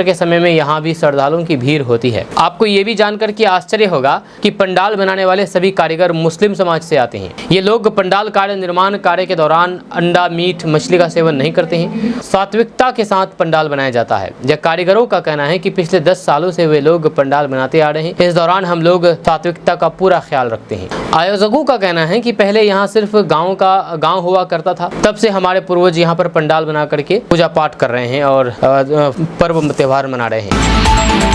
के समय में यहाँ भी श्रद्धालुओं की भीड़ होती है। आपको ये भी जानकर के आश्चर्य होगा कि पंडाल बनाने वाले सभी कारीगर मुस्लिम समाज से आते हैं। ये लोग पंडाल कार्य निर्माण कार्य के दौरान अंडा, मीट, मछली का सेवन नहीं करते हैं। सात्विकता के साथ पंडाल बनाया जाता है। यह कारीगरों का कहना है कि पिछले 10 सालों से वे लोग पंडाल बनाते आ रहे हैं। इस दौरान हम लोग सात्विकता का पूरा ख्याल रखते हैं। आयोजकों का कहना है कि पहले यहाँ सिर्फ गांव हुआ करता था, तब से हमारे पूर्वज यहाँ पर पंडाल बना करके पूजा पाठ कर रहे हैं और पर्व त्योहार मना रहे हैं।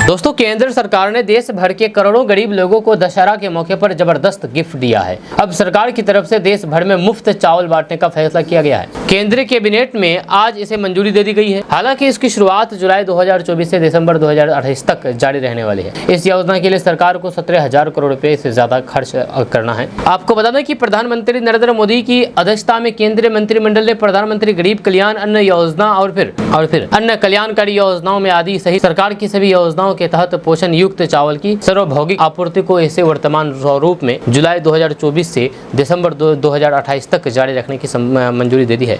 दोस्तों केंद्र सरकार ने देश भर के करोड़ों गरीब लोगों को दशहरा के मौके पर जबरदस्त गिफ्ट दिया है। अब सरकार की तरफ से देश भर में मुफ्त चावल बांटने का फैसला किया गया है। केंद्रीय कैबिनेट में आज इसे मंजूरी दे दी गई है। हालांकि इसकी शुरुआत जुलाई 2024 से दिसंबर 2028 तक जारी रहने वाली है। इस योजना के लिए सरकार को 17,000 करोड़ रुपए से ज्यादा खर्च करना है। आपको बता दें कि प्रधानमंत्री नरेंद्र मोदी की अध्यक्षता में केंद्रीय मंत्रिमंडल ने प्रधानमंत्री गरीब कल्याण अन्न योजना और फिर अन्य कल्याणकारी योजनाओं में आदि सहित सरकार की सभी योजनाओं के तहत पोषण युक्त चावल की सार्वभौमिक आपूर्ति को इसे वर्तमान स्वरूप में जुलाई 2024 से दिसंबर 2028 तक जारी रखने की मंजूरी दे दी है।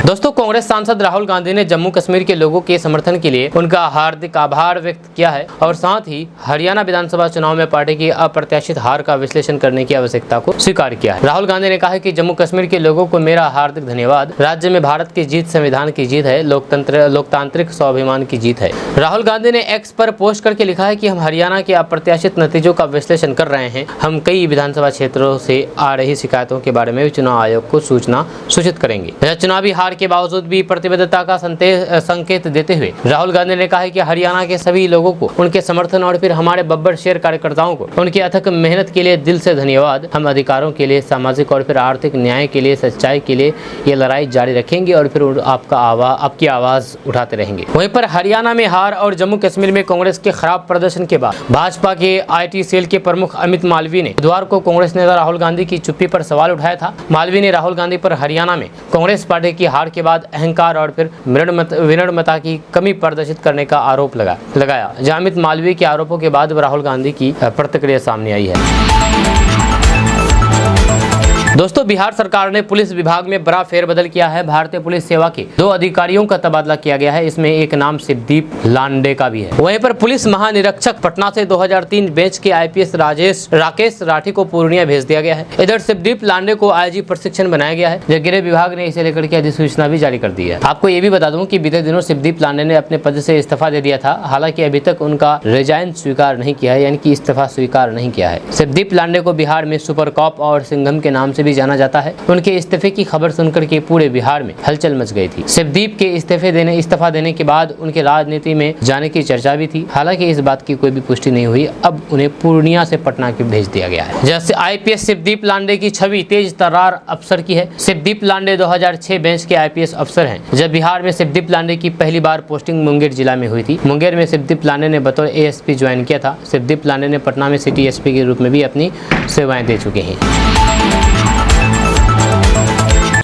दोस्तों, कांग्रेस सांसद राहुल गांधी ने जम्मू कश्मीर के लोगों के समर्थन के लिए उनका हार्दिक आभार व्यक्त किया है और साथ ही हरियाणा विधानसभा चुनाव में पार्टी की अप्रत्याशित हार का विश्लेषण करने की आवश्यकता को स्वीकार किया है। राहुल गांधी ने कहा है कि जम्मू कश्मीर के लोगों को मेरा हार्दिक धन्यवाद। राज्य में भारत की जीत संविधान की जीत है, लोकतांत्रिक स्वाभिमान की जीत है। राहुल गांधी ने एक्स पर पोस्ट करके लिखा है कि हम हरियाणा के अप्रत्याशित नतीजों का विश्लेषण कर रहे हैं। हम कई विधानसभा क्षेत्रों से आ रही शिकायतों के बारे में चुनाव आयोग को सूचित करेंगे। चुनावी हार के बावजूद भी प्रतिबद्धता का संकेत देते हुए राहुल गांधी ने कहा है कि हरियाणा के सभी लोगों को उनके समर्थन और फिर हमारे बब्बर शेर कार्यकर्ताओं को उनकी अथक मेहनत के लिए दिल से धन्यवाद। हम अधिकारों के लिए, सामाजिक और फिर आर्थिक न्याय के लिए, सच्चाई के लिए ये लड़ाई जारी रखेंगे और फिर आपकी आवाज उठाते रहेंगे। वहीं पर हरियाणा में हार और जम्मू कश्मीर में कांग्रेस के खराब प्रदर्शन के बाद भाजपा के IT सेल के प्रमुख अमित मालवीय ने बुधवार को कांग्रेस नेता राहुल गांधी की चुप्पी पर सवाल उठाया था। मालवीय ने राहुल गांधी पर हरियाणा में कांग्रेस पार्टी की हार के बाद अहंकार और फिर विनम्रता की कमी प्रदर्शित करने का आरोप लगाया। जहां अमित मालवीय के आरोपों के बाद राहुल गांधी की प्रतिक्रिया सामने आई है। दोस्तों, बिहार सरकार ने पुलिस विभाग में बड़ा फेरबदल किया है। भारतीय पुलिस सेवा के 2 अधिकारियों का तबादला किया गया है। इसमें एक नाम शिवदीप लांडे का भी है। वहीं पर पुलिस महानिरीक्षक पटना से 2003 बैच के IPS राकेश राठी को पूर्णिया भेज दिया गया है। इधर शिवदीप लांडे को IG प्रशिक्षण बनाया गया है। गृह विभाग ने इसे लेकर के अधिसूचना भी जारी कर दी है। आपको ये भी बता दूं कि बीते दिनों शिवदीप लांडे ने अपने पद से इस्तीफा दे दिया था। हालांकि अभी तक उनका रिजाइन स्वीकार नहीं किया है, यानी कि इस्तीफा स्वीकार नहीं किया है। शिवदीप लांडे को बिहार में सुपर कॉप और सिंघम के नाम से भी जाना जाता है। उनके इस्तीफे की खबर सुनकर के पूरे बिहार में हलचल मच गई थी। शिवदीप के इस्तीफा देने के बाद उनके राजनीति में जाने की चर्चा भी थी। हालांकि इस बात की कोई भी पुष्टि नहीं हुई। अब उन्हें पूर्णिया से पटना के भेज दिया गया है। जैसे IPS शिवदीप लांडे की छवि तेज तर्रार अफसर की है। शिवदीप लांडे 2006 बैच के IPS अफसर हैं। जब बिहार में शिवदीप लांडे की पहली बार पोस्टिंग मुंगेर जिला में हुई थी। मुंगेर में शिवदीप लांडे ने बतौर ASP ज्वाइन किया था। शिवदीप लांडे ने पटना में सिटी SP के रूप में भी अपनी सेवाएं दे चुके हैं।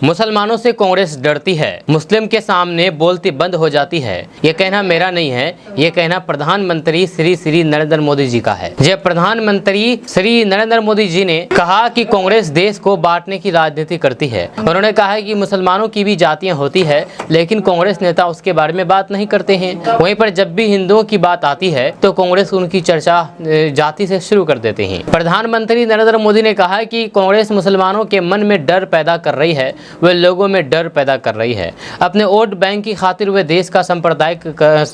मुसलमानों से कांग्रेस डरती है, मुस्लिम के सामने बोलती बंद हो जाती है। ये कहना मेरा नहीं है, ये कहना प्रधानमंत्री श्री नरेंद्र मोदी जी का है। जब प्रधानमंत्री श्री नरेंद्र मोदी जी ने कहा कि कांग्रेस देश को बांटने की राजनीति करती है। उन्होंने कहा है कि मुसलमानों की भी जातियां होती है, लेकिन कांग्रेस नेता उसके बारे में बात नहीं करते हैं। वहीं पर जब भी हिंदुओं की बात आती है तो कांग्रेस उनकी चर्चा जाति से शुरू कर देते हैं। प्रधानमंत्री नरेंद्र मोदी ने कहा कि कांग्रेस मुसलमानों के मन में डर पैदा कर रही है, वे लोगों में डर पैदा कर रही है। अपने वोट बैंक की खातिर वे देश का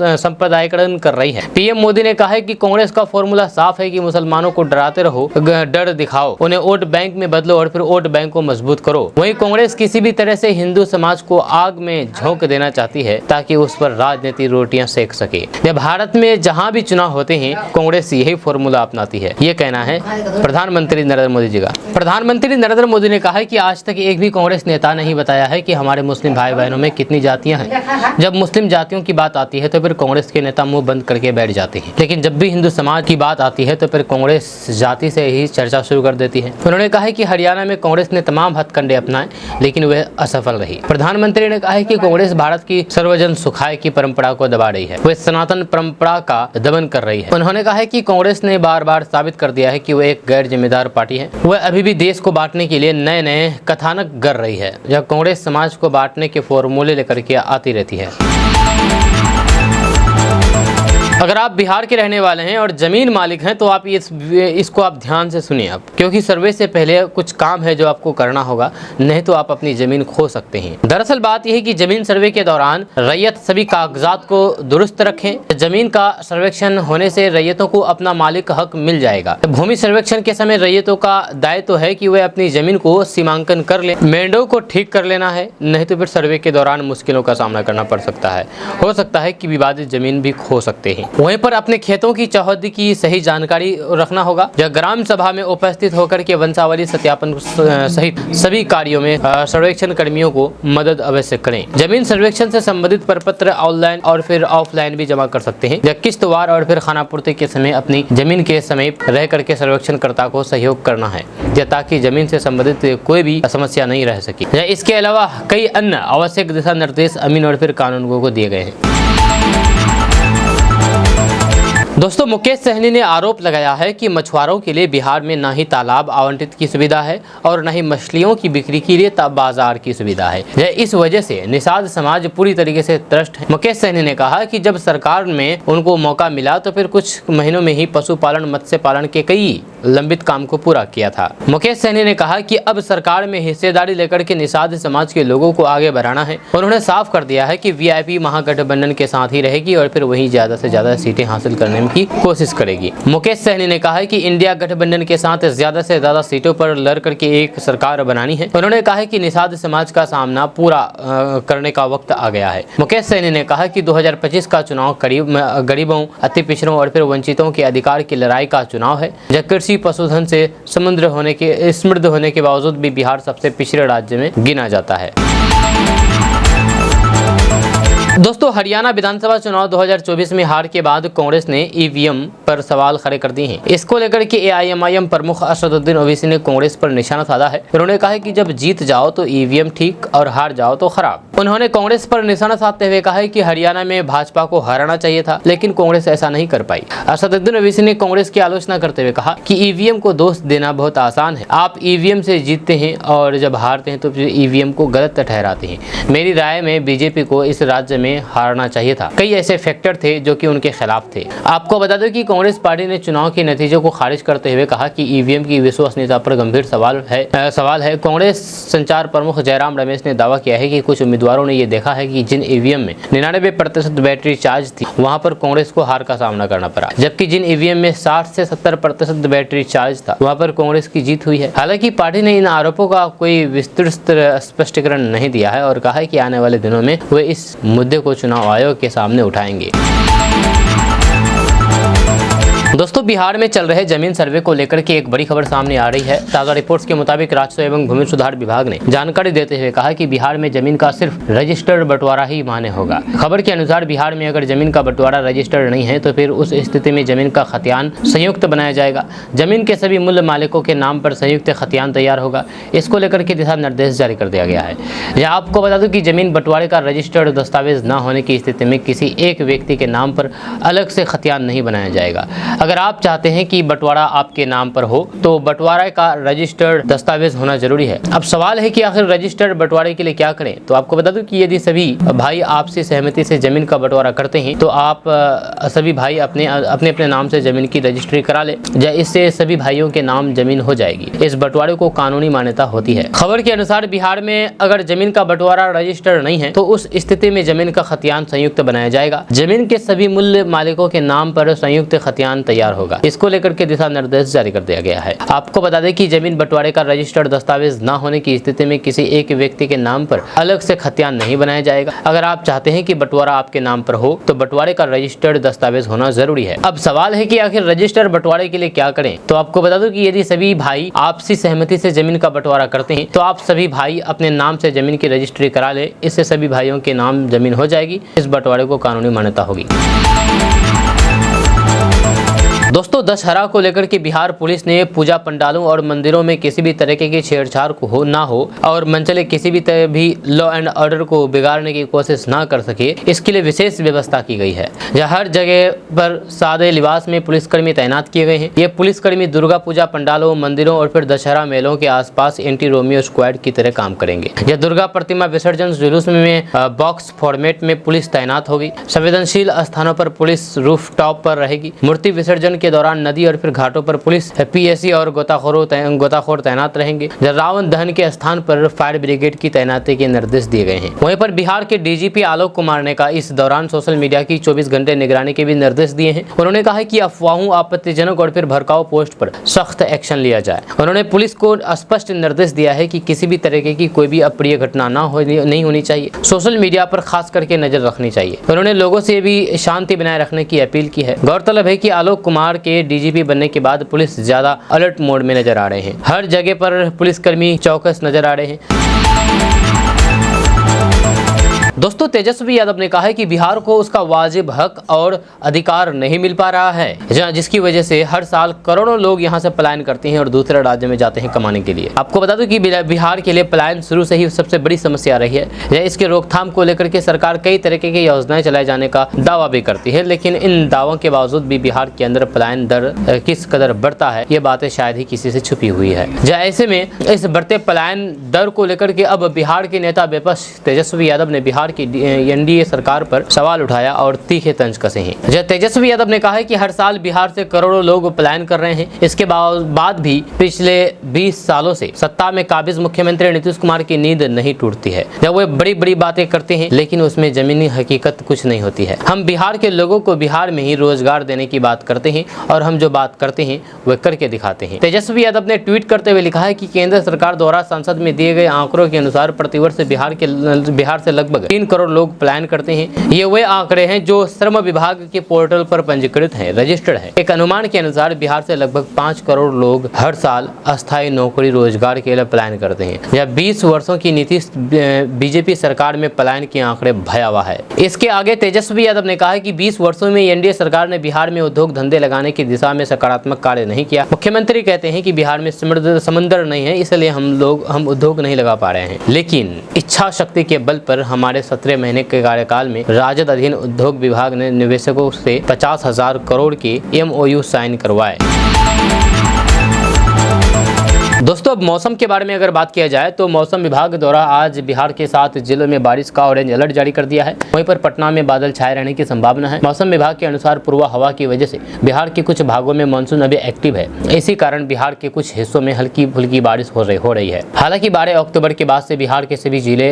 सांप्रदायिकरण कर रही है। PM मोदी ने कहा है कि कांग्रेस का फॉर्मूला साफ है कि मुसलमानों को डराते रहो, डर दिखाओ, उन्हें वोट बैंक में बदलो और फिर वोट बैंक को मजबूत करो। वहीं कांग्रेस किसी भी तरह से हिंदू समाज को आग में झोंक देना चाहती है ताकि उस पर राजनीति रोटियां सेक सके। जब भारत में जहां भी चुनाव होते हैं कांग्रेस यही फॉर्मूला अपनाती है। ये कहना है प्रधानमंत्री नरेंद्र मोदी जी का। प्रधानमंत्री नरेंद्र मोदी ने कहा है कि आज तक एक भी कांग्रेस नेता नहीं बताया है कि हमारे मुस्लिम भाई बहनों में कितनी जातियां हैं। जब मुस्लिम जातियों की बात आती है तो फिर कांग्रेस के नेता मुंह बंद करके बैठ जाते हैं, लेकिन जब भी हिंदू समाज की बात आती है तो फिर कांग्रेस जाति से ही चर्चा शुरू कर देती है। उन्होंने कहा है कि हरियाणा में कांग्रेस ने तमाम हथकंडे अपनाए लेकिन वह असफल रही। प्रधानमंत्री ने कहा है कि कांग्रेस भारत की सर्वजन सुखाय की परंपरा को दबा रही है, वह सनातन परंपरा का दमन कर रही है। उन्होंने कहा है कि कांग्रेस ने बार बार साबित कर दिया है कि वह एक गैर जिम्मेदार पार्टी है। वह अभी भी देश को बांटने के लिए नए नए कथानक कर रही है। जब कांग्रेस समाज को बांटने के फॉर्मूले लेकर के आती रहती है। अगर आप बिहार के रहने वाले हैं और जमीन मालिक हैं तो आप इसको आप ध्यान से सुनिए आप, क्योंकि सर्वे से पहले कुछ काम है जो आपको करना होगा, नहीं तो आप अपनी जमीन खो सकते हैं। दरअसल बात यह है कि जमीन सर्वे के दौरान रैयत सभी कागजात को दुरुस्त रखें। जमीन का सर्वेक्षण होने से रैयतों को अपना मालिक हक मिल जाएगा। भूमि सर्वेक्षण के समय रैयतों का दायित्व है कि वे अपनी जमीन को सीमांकन कर ले, मेंढों को ठीक कर लेना है, नहीं तो फिर सर्वे के दौरान मुश्किलों का सामना करना पड़ सकता है। हो सकता है कि विवादित जमीन भी खो सकते हैं। वहीं पर अपने खेतों की चौहद्दी की सही जानकारी रखना होगा। जब ग्राम सभा में उपस्थित होकर के वंशावली सत्यापन सहित सभी कार्यों में सर्वेक्षण कर्मियों को मदद अवश्य करें। जमीन सर्वेक्षण से संबंधित प्रपत्र ऑनलाइन और फिर ऑफलाइन भी जमा कर सकते हैं। जब किश्तवार और फिर खानापूर्ति के समय अपनी जमीन के समीप रह करके सर्वेक्षणकर्ता को सहयोग करना है, ताकि जमीन से संबंधित कोई भी समस्या नहीं रह सके। इसके अलावा कई अन्य आवश्यक दिशा निर्देश अमीन और फिर कानूनगों को दिए गए हैं। दोस्तों, मुकेश सहनी ने आरोप लगाया है कि मछुआरों के लिए बिहार में न ही तालाब आवंटित की सुविधा है और न ही मछलियों की बिक्री के लिए बाजार की सुविधा है। इस वजह से निषाद समाज पूरी तरीके से त्रस्त है। मुकेश सहनी ने कहा कि जब सरकार में उनको मौका मिला तो फिर कुछ महीनों में ही पशुपालन मत्स्य पालन के कई लंबित काम को पूरा किया था। मुकेश सहनी ने कहा कि अब सरकार में हिस्सेदारी लेकर के निषाद समाज के लोगों को आगे बढ़ाना है। उन्होंने साफ कर दिया है कि वीआईपी महागठबंधन के साथ ही रहेगी और फिर वहीं ज्यादा से ज्यादा सीटें हासिल करने की कोशिश करेगी। मुकेश सहनी ने कहा है कि इंडिया गठबंधन के साथ ज्यादा से ज्यादा सीटों पर लड़ करके एक सरकार बनानी है। उन्होंने कहा कि निषाद समाज का सामना पूरा करने का वक्त आ गया है। मुकेश सहनी ने कहा कि 2025 का चुनाव गरीबों, अति पिछड़ों और फिर वंचितों के अधिकार की लड़ाई का चुनाव है। कृषि पशुधन से समृद्ध होने के बावजूद भी बिहार सबसे पिछड़े राज्य में गिना जाता है। दोस्तों, हरियाणा विधानसभा चुनाव 2024 में हार के बाद कांग्रेस ने ईवीएम पर सवाल खड़े कर दिए हैं। इसको लेकर के एआईएमआईएम प्रमुख असदुद्दीन ओवैसी ने कांग्रेस पर निशाना साधा है। उन्होंने कहा है कि जब जीत जाओ तो ईवीएम ठीक और हार जाओ तो खराब। उन्होंने कांग्रेस पर निशाना साधते हुए कहा है कि हरियाणा में भाजपा को हराना चाहिए था, लेकिन कांग्रेस ऐसा नहीं कर पाई। असदुद्दीन ओवैसी ने कांग्रेस की आलोचना करते हुए कहा कि ईवीएम को दोष देना बहुत आसान है। आप ईवीएम से जीतते हैं और जब हारते हैं तो फिर ईवीएम को गलत ठहराते हैं। मेरी राय में बीजेपी को इस राज्य में हारना चाहिए था। कई ऐसे फैक्टर थे जो कि उनके खिलाफ थे। आपको बता दें कि कांग्रेस पार्टी ने चुनाव के नतीजों को खारिज करते हुए कहा कि ईवीएम की विश्वसनीयता पर गंभीर सवाल है। कांग्रेस संचार प्रमुख जयराम रमेश ने दावा किया है कि कुछ उम्मीदवारों ने यह देखा है कि जिन ईवीएम में 99% बैटरी चार्ज थी, वहां पर कांग्रेस को हार का सामना करना पड़ा, जबकि जिन ईवीएम में 60 से 70% बैटरी चार्ज था, वहां पर कांग्रेस की जीत हुई है। हालांकि पार्टी ने इन आरोपों का कोई विस्तृत स्पष्टीकरण नहीं दिया है और कहा है कि आने वाले दिनों में वे इस मुद्दे को चुनाव आयोग के सामने उठाएंगे। दोस्तों, बिहार में चल रहे जमीन सर्वे को लेकर के एक बड़ी खबर सामने आ रही है। ताज़ा रिपोर्ट्स के मुताबिक राजस्व एवं भूमि सुधार विभाग ने जानकारी देते हुए कहा कि बिहार में जमीन का सिर्फ रजिस्टर्ड बंटवारा ही मान्य होगा। खबर के अनुसार बिहार में अगर जमीन का बंटवारा रजिस्टर्ड नहीं है तो फिर उस स्थिति में जमीन का खतियान संयुक्त बनाया जाएगा। जमीन के सभी मूल मालिकों के नाम पर संयुक्त खतियान तैयार होगा। इसको लेकर के दिशा निर्देश जारी कर दिया गया है। यह आपको बता दूं कि जमीन बंटवारे का रजिस्टर्ड दस्तावेज न होने की स्थिति में किसी एक व्यक्ति के नाम पर अलग से खतियान नहीं बनाया जाएगा। अगर आप चाहते हैं कि बंटवारा आपके नाम पर हो तो बंटवारे का रजिस्टर्ड दस्तावेज होना जरूरी है। अब सवाल है कि आखिर रजिस्टर्ड बंटवारे के लिए क्या करें। तो आपको बता दूं कि यदि सभी भाई आपसी सहमति से जमीन का बंटवारा करते हैं तो आप सभी भाई अपने अपने नाम से जमीन की रजिस्ट्री करा ले। इससे सभी भाइयों के नाम जमीन हो जाएगी। इस बंटवारे को कानूनी मान्यता होती है। खबर के अनुसार बिहार में अगर जमीन का बंटवारा रजिस्टर्ड नहीं है तो उस स्थिति में जमीन का खतियान संयुक्त बनाया जाएगा। जमीन के सभी मूल मालिकों के नाम पर संयुक्त खतियान तैयार होगा। इसको लेकर के दिशा निर्देश जारी कर दिया गया है। आपको बता दें कि जमीन बंटवारे का रजिस्टर्ड दस्तावेज न होने की स्थिति में किसी एक व्यक्ति के नाम पर अलग से खतियान नहीं बनाया जाएगा। अगर आप चाहते हैं कि बंटवारा आपके नाम पर हो तो बंटवारे का रजिस्टर्ड दस्तावेज होना जरूरी है। अब सवाल है कि आखिर रजिस्टर्ड बंटवारे के लिए क्या करें। तो आपको बता दूं कि यदि सभी भाई आपसी सहमति से जमीन का बंटवारा करते हैं तो आप सभी भाई अपने नाम से जमीन की रजिस्ट्री करा ले। इससे सभी भाइयों के नाम जमीन हो जाएगी। इस बंटवारे को कानूनी मान्यता होगी। दोस्तों, दशहरा को लेकर के बिहार पुलिस ने पूजा पंडालों और मंदिरों में किसी भी तरीके की छेड़छाड़ को ना हो और मनचले किसी भी तरह भी लॉ एंड ऑर्डर को बिगाड़ने की कोशिश ना कर सके, इसके लिए विशेष व्यवस्था की गई है। जहाँ हर जगह पर सादे लिबास में पुलिसकर्मी तैनात किए गए हैं। ये पुलिसकर्मी दुर्गा पूजा पंडालों, मंदिरों और फिर दशहरा मेलों के आसपास एंटी रोमियो स्क्वाड की तरह काम करेंगे। यह दुर्गा प्रतिमा विसर्जन जुलूस में बॉक्स फॉर्मेट में पुलिस तैनात होगी। संवेदनशील स्थानों पर पुलिस रूफ टॉप पर रहेगी। मूर्ति विसर्जन के दौरान नदी और फिर घाटों पर पुलिस, पीएसी और गोताखोर तैनात रहेंगे। रावण दहन के स्थान पर फायर ब्रिगेड की तैनाती के निर्देश दिए गए हैं। वहीं पर बिहार के डीजीपी आलोक कुमार ने कहा इस दौरान सोशल मीडिया की 24 घंटे निगरानी के भी निर्देश दिए हैं। उन्होंने कहा कि अफवाहों, आपत्तिजनक और फिर भड़काऊ पोस्ट पर सख्त एक्शन लिया जाए। उन्होंने पुलिस को स्पष्ट निर्देश दिया है कि किसी भी तरीके की कोई भी अप्रिय घटना नहीं होनी चाहिए। सोशल मीडिया पर खास करके नजर रखनी चाहिए। उन्होंने लोगों से भी शांति बनाए रखने की अपील की है। गौरतलब है कि आलोक कुमार के डीजीपी बनने के बाद पुलिस ज्यादा अलर्ट मोड में नजर आ रहे हैं। हर जगह पर पुलिसकर्मी चौकस नजर आ रहे हैं। दोस्तों तेजस्वी यादव ने कहा है कि बिहार को उसका वाजिब हक और अधिकार नहीं मिल पा रहा है, जिसकी वजह से हर साल करोड़ों लोग यहां से पलायन करते हैं और दूसरे राज्य में जाते हैं कमाने के लिए। आपको बता दूं कि बिहार के लिए पलायन शुरू से ही सबसे बड़ी समस्या रही है। इसके रोकथाम को लेकर के सरकार कई तरीके की योजनाएं चलाए जाने का दावा भी करती है, लेकिन इन दावों के बावजूद भी बिहार के अंदर पलायन दर किस कदर बढ़ता है, ये बातें शायद ही किसी से छुपी हुई है। ऐसे में इस बढ़ते पलायन दर को लेकर के अब बिहार के नेता विपक्ष तेजस्वी यादव ने बिहार की एनडीए सरकार पर सवाल उठाया और तीखे तंज कसे हैं। तेजस्वी यादव ने कहा है कि हर साल बिहार से करोड़ों लोग पलायन कर रहे हैं। इसके बाद भी पिछले 20 सालों से सत्ता में काबिज मुख्यमंत्री नीतीश कुमार की नींद नहीं टूटती है। जब वो बड़ी बड़ी बातें करते हैं लेकिन उसमें जमीनी हकीकत कुछ नहीं होती है। हम बिहार के लोगों को बिहार में ही रोजगार देने की बात करते हैं और हम जो बात करते हैं वह करके दिखाते हैं। तेजस्वी यादव ने ट्वीट करते हुए लिखा है कि केंद्र सरकार द्वारा संसद में दिए गए आंकड़ों के अनुसार प्रतिवर्ष बिहार से लगभग 3 करोड़ लोग पलायन करते हैं। ये वे आंकड़े हैं जो श्रम विभाग के पोर्टल पर पंजीकृत हैं, रजिस्टर्ड है। एक अनुमान के अनुसार बिहार से लगभग 5 करोड़ लोग हर साल अस्थायी नौकरी रोजगार के लिए पलायन करते हैं। यह 20 वर्षों की नीतीश बीजेपी सरकार में पलायन के आंकड़े भयावह है। इसके आगे तेजस्वी यादव ने कहा है कि 20 वर्षों में एनडीए सरकार ने बिहार में उद्योग धंधे लगाने की दिशा में सकारात्मक कार्य नहीं किया। मुख्यमंत्री कहते हैं कि बिहार में समंदर नहीं है, इसलिए हम उद्योग नहीं लगा पा रहे हैं, लेकिन इच्छा शक्ति के बल पर हमारे 17 महीने के कार्यकाल में राजद अधीन उद्योग विभाग ने निवेशकों से 50,000 करोड़ के MOU साइन करवाए। दोस्तों अब मौसम के बारे में अगर बात किया जाए तो मौसम विभाग द्वारा आज बिहार के 7 जिलों में बारिश का ऑरेंज अलर्ट जारी कर दिया है। वहीं पर पटना में बादल छाए रहने की संभावना है। मौसम विभाग के अनुसार पूर्वा हवा की वजह से बिहार के कुछ भागों में मानसून अभी एक्टिव है। इसी कारण बिहार के कुछ हिस्सों में हल्की फुल्की बारिश हो रही है। हालांकि 12 अक्टूबर के बाद से बिहार के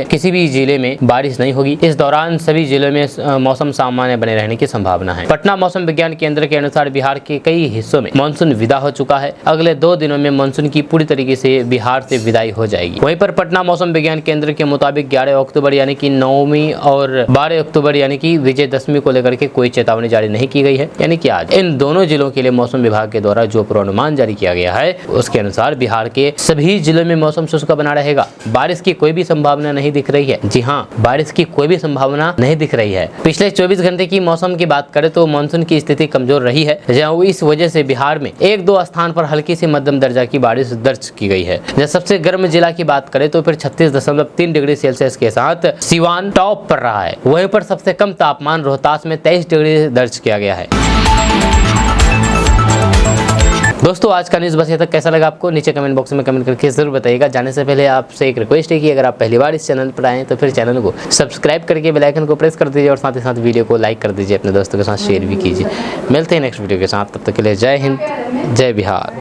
किसी भी जिले में बारिश नहीं होगी। इस दौरान सभी जिलों में मौसम सामान्य बने रहने की संभावना है। पटना मौसम विज्ञान केंद्र के अनुसार बिहार के कई हिस्सों में मानसून विदा हो चुका है। अगले 2 दिनों में मानसून की पूरी तरीके से बिहार से विदाई हो जाएगी। वहीं पर पटना मौसम विज्ञान केंद्र के मुताबिक 11 अक्टूबर यानी कि नवमी और 12 अक्टूबर यानी कि विजयदशमी को लेकर के कोई चेतावनी जारी नहीं की गई है, यानी कि आज इन दोनों जिलों के लिए मौसम विभाग के द्वारा जो पूर्वानुमान जारी किया गया है उसके अनुसार बिहार के सभी जिलों में मौसम शुष्क बना रहेगा। बारिश की कोई भी संभावना नहीं दिख रही है। जी हाँ, बारिश की कोई भी संभावना नहीं दिख रही है। पिछले 24 घंटे की मौसम की बात करें तो मानसून की स्थिति कमजोर रही है। इस वजह से बिहार में 1-2 स्थान पर हल्की से मध्यम दर्जा की बारिश दर्ज की गई है। जब सबसे गर्म जिला की बात करें तो फिर 36.3 डिग्री सेल्सियस के साथ सिवान टॉप पर रहा है। वहीं पर सबसे कम तापमान रोहतास में 23 डिग्री दर्ज किया गया है। दोस्तों आज का न्यूज़ बस ये तक। कैसा लगा आपको नीचे कमेंट बॉक्स में कमेंट करके जरूर बताइएगा। जाने से पहले आपसे एक रिक्वेस्ट है कि अगर आप पहली बार इस चैनल पर आए तो फिर चैनल को सब्सक्राइब करके बेल आइकन को प्रेस कर दीजिए और साथ ही साथ वीडियो को लाइक कर दीजिए, अपने दोस्तों के साथ शेयर भी कीजिए। मिलते हैं नेक्स्ट वीडियो के साथ, तब तक के लिए जय हिंद, जय बिहार।